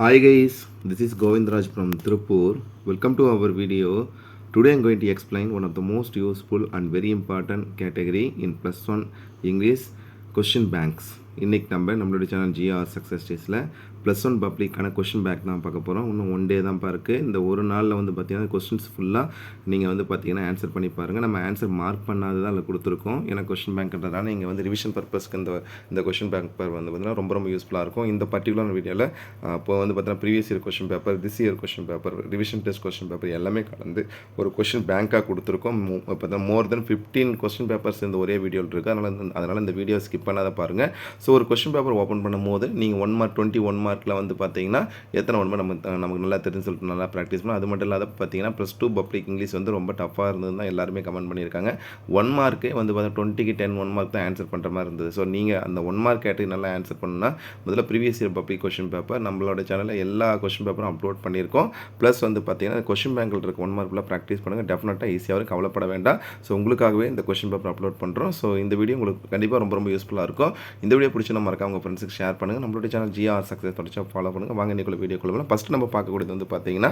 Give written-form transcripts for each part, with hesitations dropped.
Hi guys, this is Govindraj from Tirupur. Welcome to our video. Today I am going to explain one of the most useful and very important category in plus 1 English question banks. இன்றைக்கி நம்மளோட channel GR success டேஸில் plus one பப்ளிக்கான question bank தான் பார்க்க போகிறோம். இன்னும் one day தான் இருக்குது. இந்த ஒரு நாளில் வந்து பார்த்திங்கன்னா கொஸ்டின்ஸ் ஃபுல்லாக நீங்கள் வந்து பார்த்திங்கன்னா ஆன்சர் பண்ணி பாருங்கள். நம்ம ஆன்சர் மார்க் பண்ணாது தான் அதில் கொடுத்துருக்கோம். ஏன்னா கொஷின் பேங்க்ன்றதால நீங்கள் வந்து ரிவிஷன் பர்பஸ்க்கு இந்த கொஷின் பேங்க் வந்து பார்த்திங்கன்னா ரொம்ப யூஸ்ஃபுல்லாக இருக்கும். இந்த பர்டிகுலர் வீடியோவில் இப்போ வந்து பார்த்திங்கன்னா previous year question paper, this year question paper, revision test question paper எல்லாமே கலந்து ஒரு கொஷின் பேங்காக கொடுத்துருக்கோம். பார்த்தா மோர் தென் 15 கொஷின் பேப்பர்ஸ் இந்த ஒரே வீடியோவில் இருக்குது. அதனால் இந்த வீடியோ ஸ்கிப் பண்ணாத பாருங்கள். ஸோ ஒரு கொஷின் பேப்பர் ஓப்பன் பண்ணும்போது நீங்கள் 1 மார்க் 21 மார்க்கில் வந்து பார்த்தீங்கன்னா எத்தனை 1 மார்க் நமக்கு நல்லா தெரிஞ்சு சொல்லிட்டு நல்லா ப்ராக்டிஸ் பண்ணலாம். அது மட்டும் இல்லாத பார்த்தீங்கன்னா ப்ளஸ் 2 பப்ளிக் இங்கிலீஷ் வந்து ரொம்ப டஃப்பாக இருந்தது தான் எல்லாருமே கமெண்ட் பண்ணியிருக்காங்க. 1 மார்க்கே வந்து பார்த்தீங்கன்னா 20க்கு 10 1 மார்க் தான் ஆன்சர் பண்ணுற மாதிரி இருந்தது. ஸோ நீங்கள் அந்த 1 மார்க் கேட்டு நல்லா ஆன்சர் பண்ணால் முதல்ல previous year public question paper நம்மளோட சேனலில் எல்லா கொஷின் பேப்பரும் அப்லோட் பண்ணியிருக்கோம். ப்ளஸ் வந்து பார்த்தீங்கன்னா கொஷின் பேங்கில் இருக்க 1 மார்க்கில் ப்ராக்டிஸ் பண்ணுங்கள். டெஃபினட்டாக ஈஸியாக கவலைப்பட வேண்டாம். ஸோ உங்களுக்காகவே இந்த கொஷின் பேப்பர் அப்லோட் பண்ணுறோம். ஸோ இந்த வீடியோ உங்களுக்கு கண்டிப்பாக ரொம்ப யூஸ்ஃபுல்லாக இருக்கும். இந்த வீடியோ பிடிச்சி மறக்காம உங்கள் ஃப்ரெண்ட்ஸுக்கு ஷேர் பண்ணுங்கள். நம்மளோட சேனல் ஜிஆர் சக்ஸஸ் தொடர்ச்சி ஃபாலோ பண்ணுங்கள். வாங்க இன்றைக்குள்ள வீடியோ கொள்ளலாம். ஃபஸ்ட்டு நம்ம பார்க்கக்கூடியது வந்து பார்த்தீங்கன்னா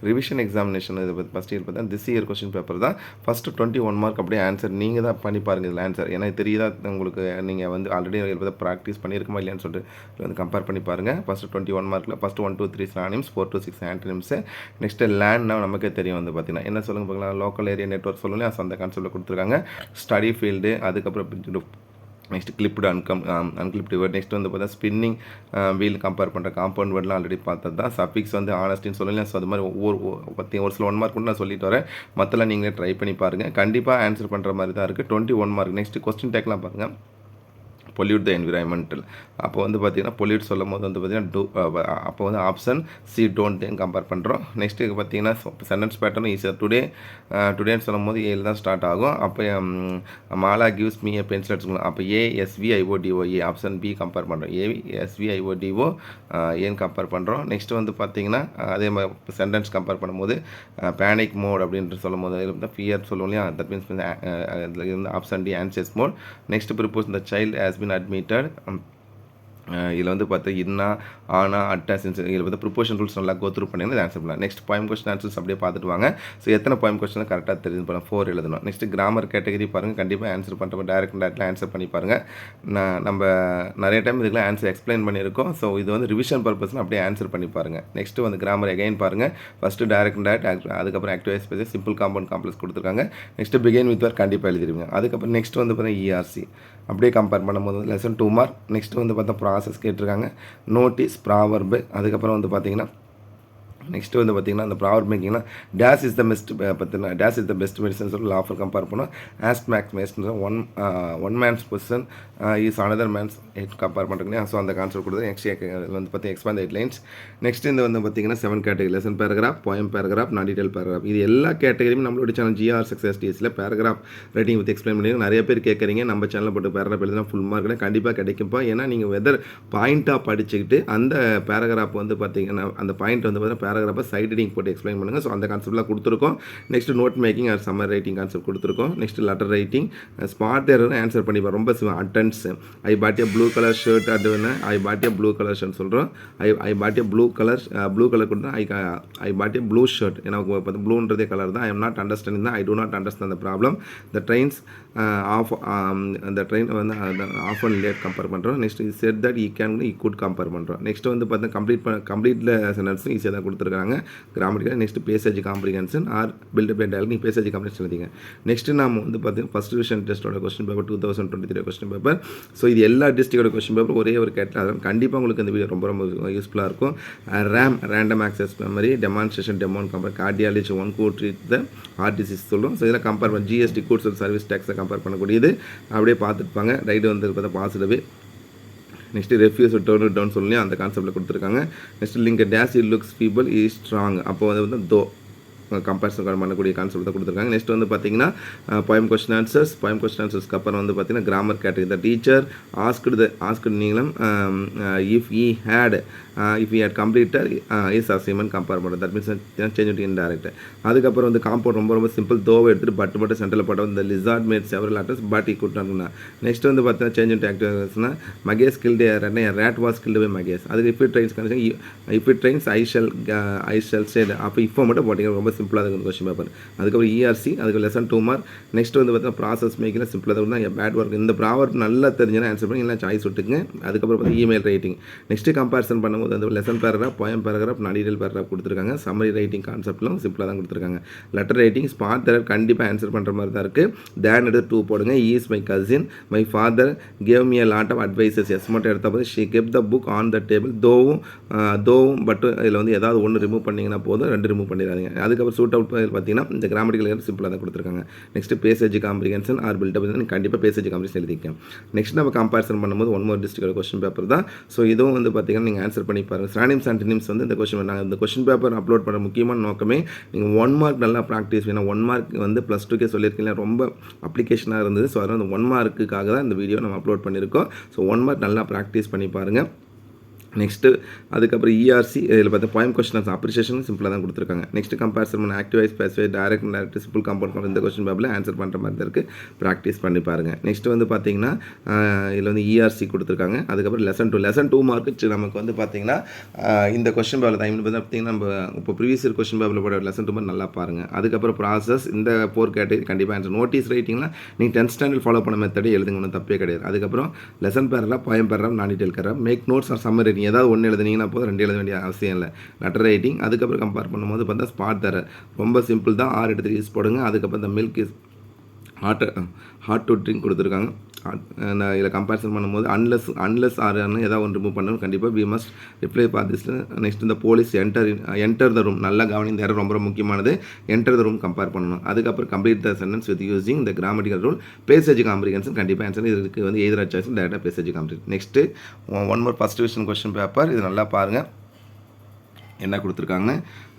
ரிவிஷன் எக்ஸாமினேஷன். இது ஃபஸ்ட் இயர் பார்த்தா திஸ் இயர் கொஸ்டின் பேப்பர் தான். ஃபஸ்ட்டு 21 மார்க் அப்படியே ஆன்சர் நீங்கள் தான் பண்ணி பாருங்கள். இதில் ஆன்சர் ஏன்னா தெரியுதா உங்களுக்கு, நீங்கள் வந்து ஆல்ரெடி ப்ராக்டிஸ் பண்ணியிருக்குமா இல்லையான்னு சொல்லிட்டு வந்து கம்பேர் பண்ணி பாருங்கள். ஃபஸ்ட்டு 21 மார்க்கில் ஃபஸ்ட்டு 1 2 3 சினானிம்ஸ், 4 to 6 ஆன்டனிம்ஸு. நெக்ஸ்ட்டு லேண்ட்னா நமக்கே தெரியும் வந்து பார்த்தீங்கன்னா என்ன சொல்லுங்கள் பார்க்கலாம். லோக்கல் ஏரியா நெட்வொர்க் சொல்லணும், அந்த கான்செப்ட்டில் கொடுத்துருக்காங்க. ஸ்டடி ஃபீல்டு, அதுக்கப்புறம் நெக்ஸ்ட் கிளிப்டு அன்கிளிப்டு வேர்ட். நெக்ஸ்ட் வந்து பார்த்தா ஸ்பின்னிங் வீல் கம்பேர் பண்ணுற காம்பவுண்ட் வேர்ட்லாம் ஆல்ரெடி பார்த்தது தான். சஃபிக்ஸ் வந்து ஆனஸ்டின்னு சொல்லலாம். ஸோ அது மாதிரி ஒரு சில 1 மார்க் கூட நான் சொல்லிட்டு வரேன். மற்றெல்லாம் நீங்களே ட்ரை பண்ணி பாருங்கள். கண்டிப்பாக ஆன்சர் பண்ணுற மாதிரி தான் இருக்குது. 21 மார்க். நெக்ஸ்ட் கொஸ்டின் டேக்லாம் பாருங்கள். பொல்யூட் த என்விரான்மெண்டல். அப்போ வந்து பார்த்திங்கன்னா பொல்யூட் சொல்லும் போது வந்து பார்த்திங்கன்னா அப்போ வந்து ஆப்ஷன் சி டோன்ட்னு கம்பேர் பண்ணுறோம். நெக்ஸ்ட்டு பார்த்திங்கன்னா சென்டென்ஸ் பேட்டர்னும் ஈஸியாக டுடேன்னு சொல்லும் போது ஏழு தான் ஸ்டார்ட் ஆகும். அப்போ மாலா கிவ்ஸ் மீ ஏ பென்சில் எடுத்துக்கலாம். அப்போ ஏஎஸ்விஐஓடிஓஏ ஆப்ஷன் பி கம்பேர் பண்ணுறோம். ஏஎஸ்விஐஓடிஓ ஏன்னு கம்பேர் பண்ணுறோம். நெக்ஸ்ட்டு வந்து பார்த்திங்கன்னா அதே மாதிரி சென்டென்ஸ் கம்பேர் பண்ணும்போது பேனிக் மோட் அப்படின்ட்டு சொல்லும் போது ஃபியர் சொல்லுவோம் இல்லையா, தட் மீன்ஸ் இதில் இருந்து option D anxious mood. Next propose the child has been admitted. இதில் வந்து பார்த்தா இன்னா ஆனா அட்டாசின்ஸ் இதில் வந்து ப்ரிப்போஷன் ரூல்ஸ் நல்லா கோத்ரூ பண்ணிங்கன்னா ஆன்சர் பண்ணலாம். நெக்ஸ்ட் பாயிண்ட் கொஸ்டின் ஆன்சர்ஸ் அப்படியே பார்த்துட்டு வாங்க. ஸோ எத்தனை பாயிண்ட் கொஸ்டின் கரெக்டாக தெரிஞ்சு பண்ணலாம். 4 எழுதணும். நெக்ஸ்ட் கிராமர் கேட்டகரி பாருங்கள். கண்டிப்பாக ஆன்சர் பண்ணுறப்ப டேரெக்டாக ஆன்சர் பண்ணி பாருங்கள். நம்ம நிறைய டைம் இதுக்கெல்லாம் ஆன்சர் எக்ஸ்பிளைன் பண்ணியிருக்கோம். ஸோ இது வந்து ரிவிஷன் பர்பஸ்னு அப்படியே ஆன்சர் பண்ணி பாருங்கள். நெக்ஸ்ட்டு வந்து கிராமர் எகைன் பாருங்கள். ஃபஸ்ட்டு டேரக்ட் அதுக்கப்புறம் active space simple compound complex கொடுத்துருக்காங்க. நெக்ஸ்ட்டு பிகின் வித் வேர் கண்டிப்பாக எழுதிருவீங்க. அதுக்கப்புறம் நெக்ஸ்ட் வந்து பார்த்தீங்கன்னா இஆர்சி அப்படியே கம்பேர் பண்ணும்போது லெசன் 2 மார்க். நெக்ஸ்ட் வந்து பார்த்தா ப்ராசஸ் கேட்டிருக்காங்க. நோட்டீஸ், ப்ராவர்பு, அதுக்கப்புறம் வந்து பார்த்திங்கன்னா நெக்ஸ்ட்டு வந்து பார்த்திங்கன்னா அந்த ப்ராவர்ப் மேக்கிங்னா டேஸ் இஸ் த பெஸ்ட் பார்த்தீங்கன்னா days is the best medicine சொல்லி ஆஃபர் கம்பேர் பண்ணோம். ஆஸ்ட் மேக்ஸ் மேஸ்ட் one man's position is another man's aid compare பண்ணுறீங்க. ஸோ அந்த கான்செப்ட் கொடுத்து நெக்ஸ்ட் வந்து பார்த்திங்கன்னா எக்ஸ்பேண்ட் 8 லைன்ஸ். நெக்ஸ்ட் இந்த வந்து பார்த்திங்கன்னா 7 category lesson paragraph, poem paragraph, நான் டீட்டெயில் பேராகிராஃப். இது எல்லா கேட்டகரியும் நம்மளோட சேனல் ஜிஆர் சக்ஸஸ் டேஸில் பேராகிராஃப் ரைட்டிங் பற்றி எக்ஸ்பிளைன் பண்ணி நிறைய பேர் கேட்குறீங்க. நம்ம சேனலில் போட்டு பேராகிராஃப் எழுதினா ஃபுல் மார்க்கில் கண்டிப்பாக கிடைக்கும்ப்பா. ஏன்னா நீங்கள் வெதர் பாயிண்ட்டாக படிச்சுக்கிட்டு அந்த பேராகிராஃப் வந்து பார்த்திங்கன்னா அந்த பாயிண்ட் வந்து பார்த்தீங்கன்னா பேராகிராஃபை சைட் ரீடிங் போட்டு எக்ஸ்பிளைன் பண்ணுங்கள். ஸோ அந்த கான்செப்ட்லாம் கொடுத்துருக்கோம். Next note making or summer writing concept கொடுத்துருக்கோம். Next letter writing, spot error answer பண்ணிப்போம். ரொம்ப அட்டன்ஸ் I bought a blue colour shirt அதுன்னு I bought a blue colour shirt சொல்கிறோம். I bought a blue colour கொடுத்தா ஐ பாட் ஏ ப்ளூ ஷர்ட். எனக்கு பார்த்து ப்ளூன்றதே colour தான். ஐ எம் நாட் அண்டர்ஸ்டாண்டிங் தான். I do not understand the problem. The trains அந்த train வந்து off and late compare பண்ணுறோம். Next set that he can he could compare பண்ணுறோம். Next வந்து பார்த்தா கம்ப்ளீட்டில் சென்டென்ஸும் ஈஸியாக தான் கொடுத்துருக்காங்க. Grammatical. Next passage comprehension or build up and dialogue. நீங்கள் பேசேஜ் காம்ப்ரிஹென்ஷன் எழுதிங்க. நெக்ஸ்ட் நம்ம வந்து பார்த்தீங்கன்னா ஃபஸ்ட் டிவிஷன் டெஸ்ட்டோட question paper 2023 question paper. So இது எல்லா டிஸ்ட்ரிக்டோட கொஸ்டின் பேப்பர் ஒரே ஒரு கேட்டல். அதனால் கண்டிப்பாக உங்களுக்கு இந்த வீடியோ ரொம்ப யூஸ்ஃபுல்லாக இருக்கும். Random access memory, demonstration demon compare, cardiology 1 code the heart disease சொல்லுவோம். ஸோ இதெல்லாம் கம்பேர் பண்ண ஜிஎஸ்டி கூட்ஸ் சர்வீஸ் டேக்ஸை கம்பேர் பண்ணக்கூடியது அப்படியே பார்த்துருப்பாங்க. ரைடு வந்து பார்த்தா பாசிட்டிவ். நெக்ஸ்ட்டு ரெஃப்யூஸ் டவுன் சொல்லி அந்த கான்செப்ட்டில் கொடுத்துருக்காங்க. Next link days it looks people is strong. அப்போ வந்து தோ கம்பேரிசன் பண்ணக்கூடிய கான்செப்ட் தான் கொடுத்துருக்காங்க. நெக்ஸ்ட் வந்து பார்த்தீங்கன்னா போயம் கொஸ்டின் ஆன்சர்ஸ்க்கு அப்புறம் வந்து பார்த்தீங்கன்னா grammar category. The teacher asked நீங்களும் if he had if you had completed is assignment compare பண்ணுறது. That means change into indirect. அதுக்கப்புறம் வந்து காம்பவுண்ட் ரொம்ப சிம்பிள். தோவை எடுத்துகிட்டு பட்டு சென்டரில் போட்ட இந்த lizard made several otters but he could not. Next வந்து பார்த்தீங்கன்னா சேஞ்ச் இன்டு ஆக்டிவ்ஸ்னா Mahesh killed rat was killed by Mahesh. அதுக்கு if it trains condition if it trains I shall stay. அப்போ இப்போ மட்டும் போட்டிங்கன்னா ரொம்ப சிம்பிளாக இருக்கும் கொஸ்டின் பேப்பர். அதுக்கப்புறம் இஆர்சி அதுக்கு லெசன் 2 மார்க். நெக்ஸ்ட் வந்து பார்த்தீங்கன்னா ப்ராசஸ் மேக்கில் சிம்பிளாக தான் பேட் ஒர்க். இந்த ப்ராவர் நல்லா தெரிஞ்சுன்னா ஆன்சர் பண்ணி இல்லை சாய்ஸ் விட்டுங்க. அதுக்கப்புறம் பார்த்தீங்கன்னா இமெயில் ரைட்டிங். நெக்ஸ்ட் கம்பேரிசன் பண்ணும்போது அந்த lesson paragraph, poem paragraph, detail paragraph கொடுத்துருக்காங்க. சம்மரி ரைட்டிங் கான்செப்ட்லாம் சிம்பிளாக தான் கொடுத்துருக்காங்க. லெட்டர் ரைட்டிங் ஸ்பாட் தர கண்டிப்பாக ஆன்சர் பண்ணுற மாதிரி தான் இருக்குது. தேன் எடுத்து 2 போடுங்க. Is my cousin, my father gave me a lot of advices. S மட்டும் எடுத்த போது she kept the book on the table. தோவும் பட் இதில் வந்து ஏதாவது ஒன்று ரிமூவ் பண்ணிங்கன்னா போதும், 2 ரிமூவ் பண்ணிடாதீங்க. அதுக்கப்புறம் சூட் அவுட் பார்த்தீங்கன்னா இந்த கிராமட்டிக்கல் சிம்பிளாக தான் கொடுத்துருக்காங்க. Next passage comprehension or buildup கண்டிப்பாக பேசேஜ் காம்ப்ரிகென்ஷன் எழுதிக்கேன். நெக்ஸ்ட் நம்ம கம்பேரிசன் பண்ணும்போது one more district question paper தான். ஸோ இதுவும் வந்து பார்த்தீங்கன்னா நீங்கள் ஆன்சர் பண்ணி பாருங்கள். சினானிம்ஸ் ஆன்டனிம்ஸ் வந்து இந்த கொஸ்டின் நாங்கள் இந்த கொஸ்டின் பேப்பர் அப்லோட் பண்ணுற முக்கியமான நோக்கமே நீங்கள் 1 மார்க் நல்லா ப்ராக்டிஸ் வேணும். 1 மார்க் வந்து +2 சொல்லியிருக்கீங்க, ரொம்ப அப்ளிகேஷனாக இருந்தது. ஸோ அதனால் அந்த 1 மார்க்குக்காக தான் இந்த வீடியோ நம்ம அப்லோட் பண்ணியிருக்கோம். ஸோ 1 மார்க் நல்லா ப்ராக்டிஸ் பண்ணி பாருங்கள். நெக்ஸ்ட்டு அதுக்கப்புறம் இஆர்சி இதில் பார்த்தா பாயிண்ட் கொஸ்டின் அப்ரிசியேஷன் சிம்பிளாக தான் கொடுத்துருக்காங்க. நெக்ஸ்ட் கம்பேரிசன் பண்ண ஆக்டிவைஸ் பேசிவை டைரக்ட் சிம்பிள் கம்பவுண்ட் இந்த கொஸ்டின் பேப்பரில் ஆன்சர் பண்ணுற மாதிரி தான் இருக்குது. ப்ராக்டிஸ் பண்ணி பாருங்கள். நெக்ஸ்ட் வந்து பார்த்தீங்கன்னா இதில் வந்து இஆர்சி கொடுத்துருக்காங்க. அதுக்கப்புறம் லெசன் டூ மார்க்கு நமக்கு வந்து பார்த்தீங்கன்னா இந்த கொஸ்டின் பேப்பரில் தான் பார்த்தீங்கன்னா நம்ம இப்போ ப்ரீவியஸ் இயர் கொஸ்டின் பேப்பரில் போட லெசன் 2 மாதிரி நல்லா பாருங்கள். அதுக்கப்புறம் ப்ராசஸ் இந்த 4 கேட்டகரி கண்டிப்பாக ஆன்சர். நோட்டீஸ் ரைட்டிங்லாம் நீங்கள் 10th ஸ்டாண்டர்ட் ஃபாலோ பண்ண மெத்தடே எழுதுங்க, ஒன்றும் தப்பே கிடையாது. அதுக்கப்புறம் lesson paragraph, poem paragraph, detail paragraph, make notes or summary. ஏதாவது ஒன்று எழுதுனீங்கன்னா போதும், 2 எழுத வேண்டிய அவசியம் இல்லை. லெட்டர் ரைட்டிங் அதுக்கப்புறம் கம்பேர் பண்ணும்போது பார்த்தா ஸ்பாட் தர ரொம்ப சிம்பிள் தான். 6 எடுத்து யூஸ் போடுங்க. அதுக்கப்புறம் இந்த milk is hot to drink கொடுத்துருக்காங்க. இதில் கம்பேரிசன் பண்ணும்போது அன்லெஸ் ஆர்னு ஏதாவது ஒன்று ரிமூவ் பண்ணணும். கண்டிப்பாக வி மஸ்ட் ரிப்ளை பார்த்திஸ்ட்டு. நெக்ஸ்ட் இந்த போலீஸ் என்டர் த ரூம் நல்லா கவனி. இந்த இடம் ரொம்ப முக்கியமானது. என்டர் த ரூம் கம்பேர் பண்ணணும். அதுக்கப்புறம் complete the sentence with using இந்த கிராமட்டிக்கல் ரூல். பேசேஜ் காம்ப்ரிகென்ஷன் கண்டிப்பாக ஆன்சர். இதுக்கு வந்து எதிராக சாய்ஸ் டேரெக்டாக passage comprehension. Next 1 more first division question paper. இது நல்லா பாருங்கள் என்ன கொடுத்துருக்காங்க.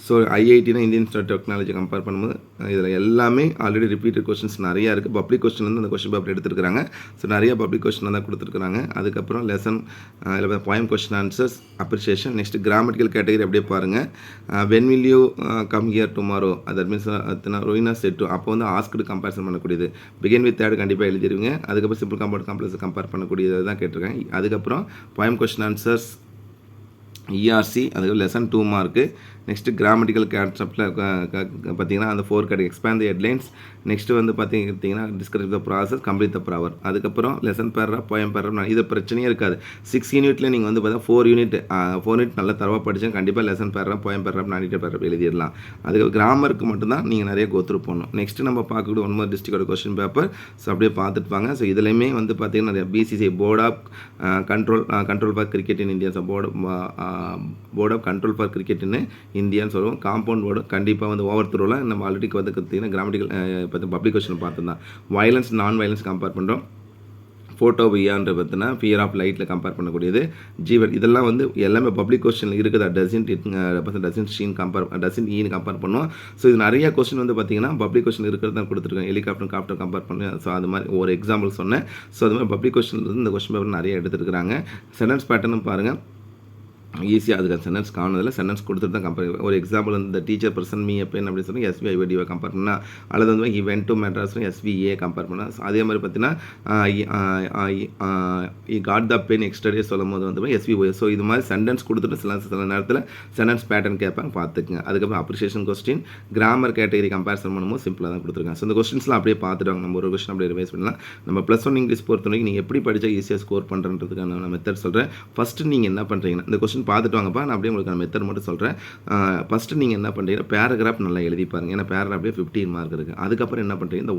ஸோ ஐஐடினா Indian Institute of Technology compare பண்ணும்போது இதில் எல்லாமே ஆல்ரெடி ரிப்பீட்டட் கொஸ்டின்ஸ் நிறையா இருக்குது. பப்ளிக் கொஸ்டின் வந்து அந்த கொஸ்டின் பேப்பர் எடுத்துருக்காங்க. ஸோ நிறைய பப்ளிக் கொஸ்டின் தான் கொடுத்துருக்காங்க. அதுக்கப்புறம் லெசன் இதில் point question answers, appreciation. Next grammatical category அப்படியே பாருங்கள். When will you come here tomorrow, that means ரொயினா செட்டு. அப்போ வந்து ஆஸ்க்டு கம்பேரிசன் பண்ணக்கூடியது. பிகின் வித் தேர்ட் கண்டிப்பாக எழுதிருவீங்க. அதுக்கப்புறம் சிம்பிள் கம்பவுண்ட் காம்ப்ளெக்ஸ் கம்பேர் பண்ணக்கூடியது தான் கேட்டிருக்கேன். அதுக்கப்புறம் பாயிண்ட் கொஸ்டின் ஆன்சர்ஸ், இஆர்சி அதுக்கு லெசன் 2 மார்க்கு. நெக்ஸ்ட்டு கிராமட்டிக்கல் கான்செப்டில் பார்த்தீங்கன்னா அந்த 4 category expand the headlines. Next வந்து பார்த்தீங்கன்னா describe the process, complete the proverb. அதுக்கப்புறம் லெசன் பேராகிராஃப், போயம் பேராகிராஃப். இது பிரச்சனையே இருக்காது. 6 யூனிட்டில் நீங்கள் வந்து பார்த்தா 4 யூனிட் நல்லா தரவாக படித்தா கண்டிப்பாக lesson paragraph, poem paragraph, detail paragraph எழுதிடலாம். அதுக்கு கிராமருக்கு மட்டும்தான் நீங்கள் நிறைய கோத்ரூ போடணும். நெக்ஸ்ட்டு நம்ம பார்க்கக்கூடிய 1 மோர் டிஸ்ட்ரிக்டோட கொஸ்டின் பேப்பர். ஸோ அப்படியே பார்த்துட்டு வாங்க. ஸோ இதுலையுமே வந்து பார்த்தீங்கன்னா நிறைய BCCI board of control for cricket in India, board of control for cricket in இந்தியான்னு சொல்லுவோம். காம்பவுண்ட் போர்டு கண்டிப்பாக வந்து ஓவர் த்ரோவில் நம்ம ஆல்ரெடி வந்து பார்த்தீங்கன்னா கிராமட்டிக்கல் இப்போ பப்ளிக் கொஸ்டின் பார்த்துருந்தோம். வயலன்ஸ் நான் வயலன்ஸ் கம்பேர் பண்ணுறோம். ஃபோட்டோ வியான்ற பார்த்தீங்கன்னா ஃபியர் ஆஃப் லைட்டில் கம்பேர் பண்ணக்கூடியது. ஜீவன் இதெல்லாம் வந்து எல்லாமே பப்ளிக் கொஸ்டின் இருக்குதா. டசன்ட் ஈன்னு கம்பேர் பண்ணுவோம். ஸோ இது நிறைய கொஸ்டின் வந்து பார்த்தீங்கன்னா பப்ளிக் கொஸ்டின் இருக்கிறது தான் கொடுத்துருக்கேன். ஹெலிகாப்டர் காப்டர் கம்பேர் பண்ணி. ஸோ அது மாதிரி ஒரு எக்ஸாம்பிள் சொன்னேன். ஸோ அது மாதிரி பப்ளிக் கொஸ்டின் இருந்து இந்த கொஸ்டின் பேப்பர் நிறைய எடுத்துருக்காங்க. சென்டென்ஸ் பேட்டர்னும் பாருங்கள். ஈஸியாக அதுக்கு சென்டென்ஸ் காணதில் சென்டென்ஸ் கொடுத்துட்டு தான் கம்பேர். ஒரு எக்ஸாம்பிள் இந்த டீச்சர் பர்சன் மீ எப்பேன் அப்படின்னு சொல்லி எஸ்வி ஐடியை கம்பேர் பண்ணால், அல்லது வந்து he went to Madras SVA compare பண்ணால். அதே மாதிரி பார்த்தீங்கன்னா காட் த பென் எக்ஸ்டர்டே சொல்லும் போது வந்து எஸ்விஓ. ஸோ இது மாதிரி சென்டென்ஸ் கொடுத்துட்டு சில நேரத்தில் சென்டென்ஸ் பேட்டர்ன் கேட்பாங்க, பார்த்துக்குங்க. அதுக்கப்புறம் appreciation question, grammar category comparison பண்ணும்போது சிம்பிளாக தான் கொடுத்துருக்காங்க. ஸோ இந்த கொஸ்டின்ஸ்லாம் அப்படியே பார்த்துட்டு நம்ம ஒரு கொஸ்டின் அப்படியே ரிவைஸ் பண்ணலாம். நம்ம +1 இங்கிலீஷ் பொறுத்த வரைக்கும் நீங்கள் எப்படி படித்தா ஈஸியாக ஸ்கோர் பண்ணுறதுக்கான நான் மெத்தட் சொல்கிறேன். ஃபஸ்ட்டு நீங்கள் என்ன பண்ணுறீங்கன்னா இந்த கொஸ்டின் பார்த்துட்டு வாங்கப்பா, நான் அப்படியே உங்களுக்கு மெத்தட் மட்டும் சொல்கிறேன். ஃபஸ்ட்டு நீங்கள் என்ன பண்ணுறீங்கன்னா பேராகிராஃப் நல்லா எழுதி பாருங்கள். ஏன்னா பேராகிராஃப்லேயே 15 மார்க் இருக்குது. அதுக்கப்புறம் என்ன பண்ணுறீங்க, இந்த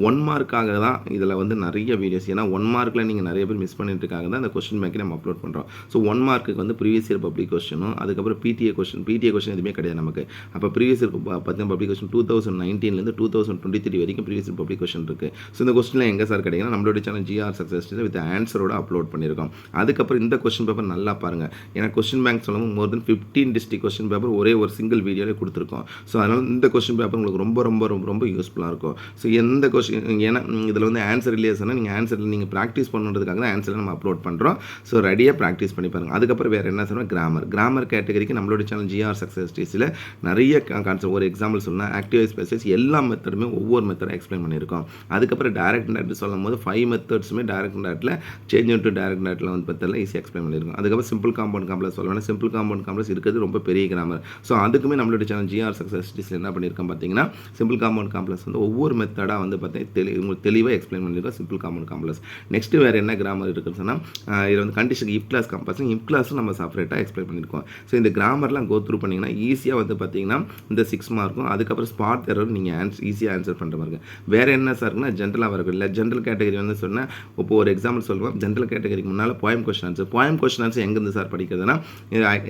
1 மார்க்காக தான் இதில் வந்து நிறைய வீடியோஸ். ஏன்னா 1 மார்க்கில் நீங்கள் நிறைய பேர் மிஸ் பண்ணிட்டுருக்காங்க தான் இந்த கொஸ்டின் பேக்கை நம்ம அப்லோட் பண்ணுறோம். ஸோ 1 மார்க்குக்கு வந்து ப்ரீவியஸ் இயர் பப்ளிக் கொஸ்டினும், அதுக்கப்புறம் பிடிஏ கொஸ்டின் எதுவுமே கிடையாது நமக்கு. அப்போ ப்ரீவியஸ் இயர் பார்த்தீங்கன்னா பப்ளிக் கொஸ்டின் 2019 2023 வரைக்கும் ப்ரீவியஸ் இயர் பப்ளிக் கொஸ்டின் இருக்குது. ஸோ இந்த கொஸ்டினில் எங்கே சார் கிடைக்குன்னா நம்மளோட சேனல் GR சக்ஸஸ் வித் ஆன்சரோட அப்லோட் பண்ணியிருக்கோம். அதுக்கப்புறம் இந்த கொஸ்டின் பேப்பர் நல்லா பாருங்கள். ஏன்னா கொஸ்டின் பேங்க் சொல்லும்போது மோர் தென் 15 டிஸ்ட்ரிக்ட் கொஸ்டின் பேப்பர் ஒரே ஒரு சிங்கிள் வீடியோவில் கொடுத்துருக்கோம். ஸோ அதனால் இந்த கொஸ்டின் பேப்பர் உங்களுக்கு ரொம்ப ரொம்ப ரொம்ப ரொம்ப யூஸ்ஃபுல்லாக இருக்கும். ஸோ எந்த கொஸ்டின் ஏன்னா இதில் வந்து ஆன்சர் இல்லையா சொன்னால் நீங்கள் ஆன்சரில் நீங்கள் ப்ராக்டிஸ் பண்ணுறதுக்காக தான் ஆன்சரில் நம்ம அப்லோட் பண்ணுறோம். ஸோ ரெடியாக ப்ராக்டிஸ் பண்ணி பாருங்கள். அதுக்கப்புறம் வேறு என்ன சொன்னால் கிராமர் கேட்டகரிக்கு நம்மளோட சேனல் GR சக்ஸஸ் டிசியில் நிறைய கான்செப்ட் ஒரு எக்ஸாம்பிள் சொன்னால் ஆக்டிவ் ஸ்பெசிஸ் எல்லா மெத்தடுமே ஒவ்வொரு மெத்தடை எக்ஸ்பிளைன் பண்ணியிருக்கோம். அதுக்கப்புறம் டைரக்ட் டேரக்ட் சொல்லும் போது 5 மெத்தட்ஸுமே டைரக்ட் டேரக்டில் சேஞ்ச் டு டைரக்ட் டேரக்டில் வந்து மெத்தடில் ஈஸியாக எக்ஸ்பிளைன் பண்ணியிருக்கோம். அதுக்கப்புறம் சிம்பிள் காம்பவுண்ட் காம்ப்ளெக்ஸ் சொல்லணும். சிம்பிள் காம்பவுண்ட் காம்ப்ளெக்ஸ் இருக்கிறது ரொம்ப பெரிய கிராமர். ஸோ அதுக்குமே நம்மளோட சேனல் GR சக்ஸஸ் டிசியில் என்ன பண்ணியிருக்கோம் பார்த்தீங்கன்னா சிம்பிள் காம்பவுண்ட் காம்ப்ளெக்ஸ் வந்து ஒவ்வொரு மெத்தடாக வந்து பார்த்தீங்கன்னா உங்களுக்கு தெளிவாக எக்ஸ்பிளைன் பண்ணியிருக்கோம். சிம்பிள் காம்பவுண்ட் காம்ப்ளெக்ஸ் நெக்ஸ்ட்டு வேறு என்ன கிராமர் இருக்குன்னு சொன்னால் இதில் வந்து condition if clause compulsory if கிளாஸும் நம்ம செப்பரேட்டாக எக்ஸ்பிளைன் பண்ணியிருக்கோம். ஸோ இந்த கிராமர்லாம் கோ த்ரூ பண்ணிங்கன்னா ஈஸியாக வந்து பார்த்தீங்கன்னா இந்த 6 மார்க்கும் அதுக்கப்புறம் ஸ்பாட் எரர் நீங்கள் ஈஸியாக ஆன்சர் பண்ணுற மாதிரி இருக்கும். வேறு என்ன சார் இருக்குன்னா ஜென்ரலாக இருக்கும் இல்லை ஜென்ரல் கேட்டகரி வந்து சொன்னால் இப்போ ஒரு எக்ஸாம்பிள் சொல்லுவோம். ஜென்ரல் கேட்டகரிக்கு முன்னால் போயம் கொஸ்டின் ஆன்சர் எங்கேருந்து சார் படிக்கிறதுனா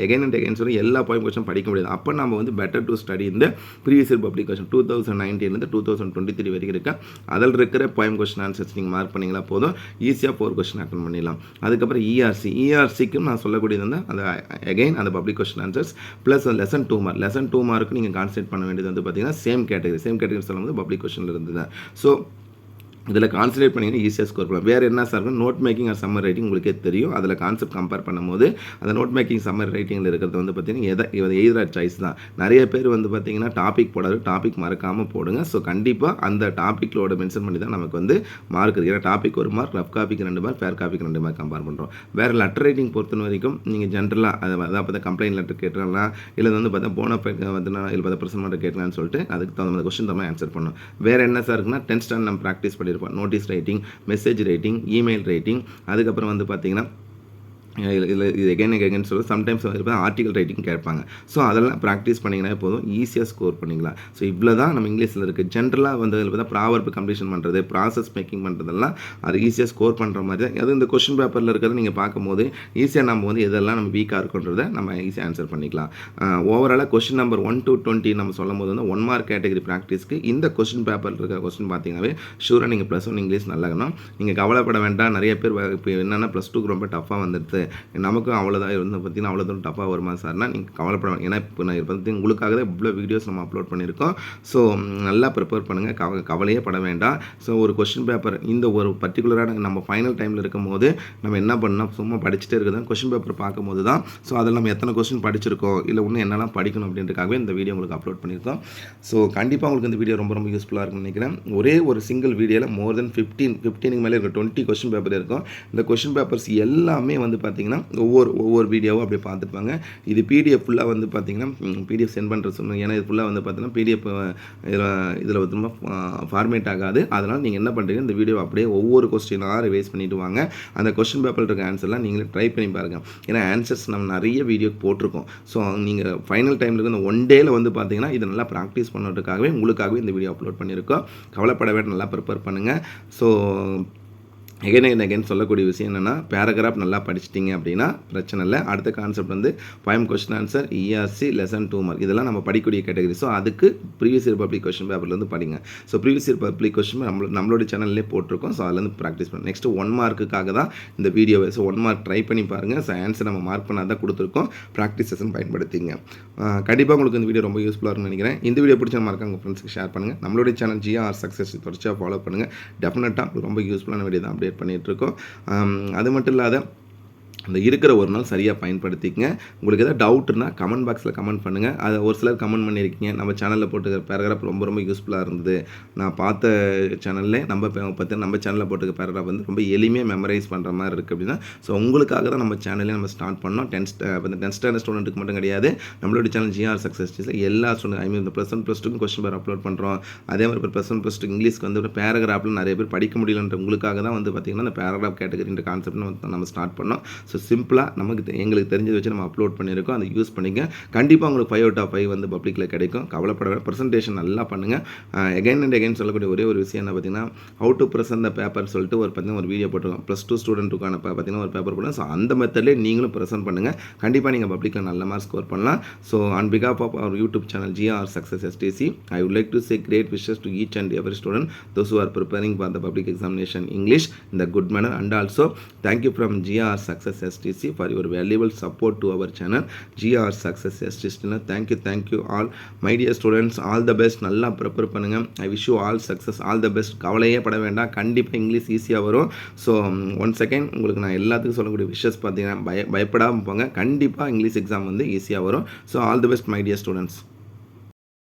எகைன் அண்ட் எகைன் சொல்லி எல்லா போயம் கொஸ்டின் படிக்க முடியாது. அப்போ நம்ம வந்து பெட்டர் டு ஸ்டடி இந்த ப்ரீவியஸ் இயர் பப்ளிகேஷன் 2019 2023 வரைக்கும் இருக்கா அதில் இருக்கிற போயம் கொஸ்டின் ஆன்சர்ஸ் நீங்கள் மார்க் பண்ணிங்களா போதும் ஈஸியாக 4 கொஸ்டின் அட்டன் பண்ணிடலாம். அதுக்கப்புறம் ERCக்கும் நான் சொல்லக்கூடியது வந்து அந்த எகைன் அந்த public question answers plus lesson 2 mark நீங்கள் கான்சன்ட்ரேட் பண்ண வேண்டியது வந்து பார்த்தீங்கன்னா சேம் கேட்டகரி சொல்லும்போது பப்ளிக் கொஸ்டினில் இருந்தது. ஸோ இதில் கான்சன்ட்ரேட் பண்ணிங்கன்னா ஈஸியாக ஸ்கோர் பண்ணலாம். வேறு என்ன sir note making or summer writing உங்களுக்கே தெரியும். அதில் கான்செப்ட் கம்பேர் பண்ணும்போது அந்த நோட் மேக்கிங் சம்மர் ரைட்டிங்கில் இருக்கிறது வந்து பார்த்தீங்கன்னா எய்தர் சாய்ஸ் தான். நிறைய பேர் வந்து பார்த்தீங்கன்னா டாபிக் போடாது, டாபிக் மறக்காமல் போடுங்க. ஸோ கண்டிப்பாக அந்த டாப்பிக்கோட மென்ஷன் பண்ணி தான் நமக்கு வந்து மார்க் இருக்குது. ஏன்னா டாபிக் ஒரு மார்க், ரஃப் காப்பிக்கு 2 மார்க், ஃபேர் காப்பிக்கு 2 மார்க் கம்பேர் பண்ணுறோம். வேறு லெட்டர் ரைட்டிங் பொறுத்த வரைக்கும் நீங்கள் ஜென்ரலாக அதான் பார்த்தா கம்ப்ளைண்ட் லெட்டர் கேட்டுக்கலாம், இல்லை வந்து பார்த்தா போனஃபைட் வந்து இல்லை பார்த்தா ப்ரெசன்ட் மட்டும் கேட்கலான்னு சொல்லிட்டு அதுக்கு தகுந்த கொஸ்டின் தான் ஆன்சர் பண்ணணும். வேறு என்ன சார் இருக்குன்னா 10th ஸ்டாண்டர்ட் நம்ம ப்ராக்டிஸ் பண்ணியிருப்போம். Notice writing, message writing, email writing, அதுக்கப்புறம் வந்து பார்த்தீங்கன்னா இது எகைன் சொல்லுவோம். சம்டைம்ஸ் வந்து ஆர்டிகல் ரைட்டிங் கேட்பாங்க. ஸோ அதெல்லாம் ப்ராக்டிஸ் பண்ணிங்கன்னா போதும் ஈஸியாக ஸ்கோர் பண்ணிக்கலாம். ஸோ இவ்வளோ தான் நம்ம இங்கிலீஷில் இருக்குது. ஜென்ரலாக வந்து அதில் பார்த்தா ப்ராவர்ப் கம்ப்ளீஷன் பண்ணுறது, ப்ராசஸ் மேக்கிங் பண்ணுறதெல்லாம் அது ஈஸியாக ஸ்கோர் பண்ணுற மாதிரி தான். அது இந்த கொஸ்டின் பேப்பரில் இருக்கிறத நீங்கள் பார்க்கும்போது ஈஸியாக நம்ம வந்து எதெல்லாம் நம்ம வீக்காக இருக்குன்றதை நம்ம ஈஸியாக ஆன்சர் பண்ணிக்கலாம். ஓவராலாக கொஸ்டின் நம்பர் 1 to 20 நம்ம சொல்லும் போது வந்து 1 மார்க் கேட்டகரி ப்ராக்டிஸ்க்கு இந்த கொஸ்டின் பேப்பரில் இருக்கிற கொஸ்டின் பார்த்தீங்கன்னாவே ஷூராக நீங்கள் +1 இங்கிலீஷ் நல்லாகணும். நீங்கள் கவலைப்பட வேண்டாம். நிறைய பேர் இப்போ என்னென்னா +2க்கு ரொம்ப டஃப்பாக வந்துடுது, நமக்கும் அவ்வளோதான் இருந்து பார்த்தீங்கன்னா அவ்வளோ தூரம் டஃப்பாக வருமா சார்னா நீங்கள் கவலைப்பட. ஏன்னா இப்போ நான் இப்போ உங்களுக்காக தான் இவ்வளோ வீடியோஸ் நம்ம அப்லோட் பண்ணியிருக்கோம். ஸோ நல்லா ப்ரிப்பேர் பண்ணுங்கள், கவலையே பட வேண்டாம். ஸோ ஒரு கொஸ்டின் பேப்பர் இந்த ஒரு பர்டிகுலரான நம்ம ஃபைனல் டைமில் இருக்கும் போது நம்ம என்ன பண்ணோம், சும்மா படிச்சுட்டே இருக்குது கொஸ்டின் பேப்பர் பார்க்கும்போது தான். ஸோ அதில் நம்ம எத்தனை கொஸ்டின் படிச்சிருக்கோம், இல்லை இன்னும் என்னெல்லாம் படிக்கணும் அப்படின்றதுக்காகவே இந்த வீடியோ உங்களுக்கு அப்லோட் பண்ணியிருக்கோம். ஸோ கண்டிப்பாக உங்களுக்கு இந்த வீடியோ ரொம்ப ரொம்ப யூஸ்ஃபுல்லாக இருக்குன்னு நினைக்கிறேன். ஒரே ஒரு சிங்கிள் வீடியோவில் மோர் தென் 15 மேலே இருக்க 20 கொஸ்டின் பேப்பர் இருக்கும். இந்த கொஸ்டின் பேப்பர்ஸ் எல்லாமே வந்து பார்த்தீங்கன்னா ஒவ்வொரு வீடியோவும் அப்படியே பார்த்துப்பாங்க. இது PDF ஃபுல்லாக வந்து பார்த்தீங்கன்னா PDF சென்ட் பண்ணுற சொன்னேன். ஏன்னா இது ஃபுல்லாக வந்து பார்த்தீங்கன்னா PDF இதில் வந்து ஃபார்மேட் ஆகாது. அதனால் நீங்கள் என்ன பண்ணுறீங்க, இந்த வீடியோ அப்படியே ஒவ்வொரு கொஸ்டினாக ரிவைஸ் பண்ணிவிட்டு வாங்க. அந்த கொஸ்டின் பேப்பரில் இருக்க ஆன்சர்லாம் நீங்களே ட்ரை பண்ணி பாருங்கள். ஏன்னா ஆன்சர்ஸ் நம்ம நிறைய வீடியோ போட்டிருக்கோம். ஸோ நீங்கள் ஃபைனல் டைமில் இருக்க இந்த 1 டேயில் வந்து பார்த்தீங்கன்னா இதை நல்லா ப்ராக்டிஸ் பண்ணுறதுக்காகவே உங்களுக்காகவே இந்த வீடியோ அப்லோட் பண்ணியிருக்கோம். கவலைப்பட வேண்டாம், நல்லா ப்ரிப்பேர் பண்ணுங்கள். ஸோ எகைன் சொல்லக்கூடிய விஷயம் என்னென்னா பேராகிராஃப் நல்லா படிச்சிட்டிங்க அப்படின்னா பிரச்சனை இல்லை. அடுத்த கான்செப்ட் வந்து poem question answer, ERC, lesson 2 mark இதெல்லாம் நம்ம படிக்கக்கூடிய கேட்டகரி. ஸோ அதுக்கு ப்ரீவியஸ் இயர் பப்ளிக் கொஸ்டின் பேப்பர்லேருந்து படிங்க. So previous year public question நம்மளோட சேனல்லே போட்டிருக்கோம். ஸோ அதுலேருந்து ப்ராக்டிஸ் பண்ணி நெக்ஸ்ட்டு 1 மார்க்குக்காக தான் இந்த வீடியோவை. ஸோ 1 மார்க் ட்ரை பண்ணி பாருங்கள். ஸோ ஆன்சர் நம்ம மார்க் பண்ணால் தான் கொடுத்துருக்கோம். ப்ராக்டிஸ் செஷன் பயன்படுத்திங்க. கண்டிப்பாக உங்களுக்கு இந்த வீடியோ ரொம்ப யூஸ்ஃபுல்லாக இருக்கும்னு நினைக்கிறேன். இந்த வீடியோ பிடிச்ச மறக்காம உங்கள் ஃப்ரெண்ட்ஸ்க்கு ஷேர் பண்ணுங்கள். நம்மளுடைய சேனல் GR சக்ஸஸ் தொடர்ச்சியாக ஃபாலோ பண்ணுங்கள். டெஃபினட்டாக ரொம்ப யூஸ்ஃபுல்லான வீடியோ தான் அப்டேட் பண்ணிகிட்ருக்கோம். அது மட்டும் இல்லாத அந்த இருக்கிற ஒரு நாள் சரியாக பயன்படுத்திக்கங்க. உங்களுக்கு எதாவது டவுட்னா கமெண்ட் பாக்ஸில் கமெண்ட் பண்ணுங்கள். அதை ஒரு சிலர் கமெண்ட் பண்ணியிருக்கீங்க, நம்ம சேனலில் போட்டுக்கிற பேராகிராஃப் ரொம்ப ரொம்ப யூஸ்ஃபுல்லாக இருந்தது, நான் பார்த்த சேனலில் நம்ம சேனலில் போட்டுக்க பேராகிராஃப் வந்து ரொம்ப எளிமையாக மெமரைஸ் பண்ணுற மாதிரி இருக்குது அப்படின்னா, ஸோ உங்களுக்காக தான் நம்ம சேனலே நம்ம ஸ்டார்ட் பண்ணோம். 10th ஸ்டாண்டர்ட் ஸ்டூடெண்ட்டுக்கு மட்டும் கிடையாது, நம்மளோட சேனல் GR சக்ஸஸ் டிஸில் எல்லா ஸ்டூடெண்ட் இந்த +1 கொஸ்டின் பேர் அப்லோட் பண்ணுறோம். அதே மாதிரி +1 இங்கிலீஷ்க்கு வந்து பேராகிராஃபில் நிறைய பேர் படிக்க முடியலன்ற உங்களுக்காக தான் வந்து பார்த்திங்கன்னா அந்த பேராகிராஃப் கேட்டகரின்ற கான்செப்ட் நம்ம ஸ்டார்ட் பண்ணோம். ஸோ சிம்பிளாக எங்களுக்கு தெரிஞ்சதை வச்சு நம்ம அப்லோட் பண்ணியிருக்கோம். அதை யூஸ் பண்ணிங்க. கண்டிப்பாக உங்களுக்கு 5 out of 5 வந்து பப்ளிக்கில் கிடைக்கும். கவலைப்பட ப்ரெசன்டேஷன் நல்லா பண்ணுங்கள். எகைன் அண்ட் எகைன் சொல்லக்கூடிய ஒரே ஒரு விஷயம் என்ன பார்த்தீங்கன்னா, how to present the paper சொல்லிட்டு ஒரு வீடியோ போட்டுருக்கோம். +2 ஸ்டூடெண்ட்டுக்கான பார்த்தீங்கன்னா ஒரு பேப்பர் போடுங்க. ஸோ அந்த மெத்தட்லேயே நீங்களும் ப்ரெசென்ட் பண்ணுங்கள். கண்டிப்பாக நீங்கள் பப்ளிக்கில் நல்ல மார்க் ஸ்கோர் பண்ணலாம். ஸோ ஆன் பிகாஃப் of our YouTube channel GR Success STC, I would like to say great wishes to each and every student, those who are preparing for the public examination English in the good manner, and also thank you from GR Success Success STC for your valuable support to our channel GR Success STC. Thank you all my dear students. All the best. நல்லா prepare பண்ணுங்கள். I wish you all success, all the best. கவலையே பட வேண்டாம், கண்டிப்பாக English ஈஸியாக வரும். So one second உங்களுக்கு நான் எல்லாத்துக்கும் சொல்லக்கூடிய விஷஸ் பார்த்தீங்கன்னா பயப்படாமல் போங்க, கண்டிப்பாக இங்கிலீஷ் எக்ஸாம் வந்து ஈஸியாக வரும். So all the best my dear students.